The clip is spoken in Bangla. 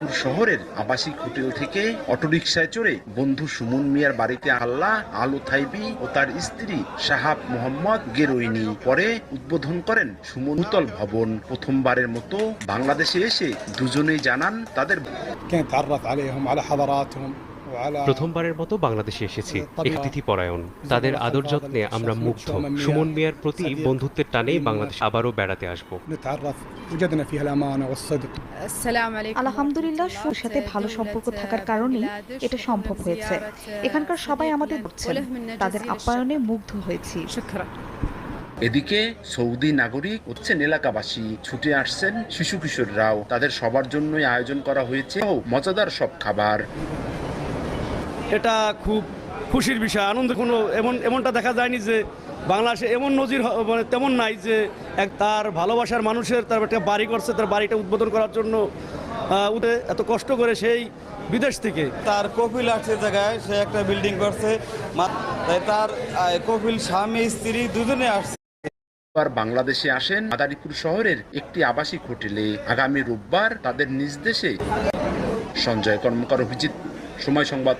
শহরের আবাসিক হোটেল থেকে অটোরিকশায় চড়ে বন্ধু সুমন মিয়ার বাড়িতে আল্লাহ আলো থাইবি ও তার স্ত্রী শাহাব মোহাম্মদ গেরোইনি পরে উদ্বোধন করেন সুমন ভূতল ভবন। প্রথমবারের মতো বাংলাদেশে এসে দুজনেই জানান তাদের প্রথমবারের মতো বাংলাদেশে এসেছি। অতিথি পরায়ণ, তাদের আদর যত্নে আমরা মুগ্ধ। সুমন মিয়ার প্রতি বন্ধুত্বের টানেই বাংলাদেশ আবারও বেড়াতে আসব। আলহামদুলিল্লাহ, ওর সাথে ভালো সম্পর্ক থাকার কারণেই এটা সম্ভব হয়েছে। এখানকার সবাই আমাদের বলছেন, তাদের আপ্যায়নে মুগ্ধ হয়েছি। এদিকে সৌদি নাগরিক হচ্ছেন এলাকাবাসী, ছুটে আসছেন শিশু কিশোররাও। তাদের সবার জন্যই আয়োজন করা হয়েছে মজাদার সব খাবার। এটা খুব খুশির বিষয়, আনন্দ। কোনো এমনটা দেখা যায়নি যে বাংলাদেশে এমন নজির মানে তেমন নাই যে তার ভালোবাসার মানুষের তার একটা বাড়ি করছে, তার বাড়িটা উদ্বোধন করার জন্য উঠে এত কষ্ট করে সেই বিদেশ থেকে তার কপিল আসছে জায়গায় সে একটা বিল্ডিং করছে, তাই তার কপিল স্বামী স্ত্রী দুজনে আসছে। বাংলাদেশে আসেন মাদারীপুর শহরের একটি আবাসিক হোটেলে। আগামী রোববার তাদের নিজ দেশে। সঞ্জয় কর্মকার, অভিজিৎ, সময় সংবাদ।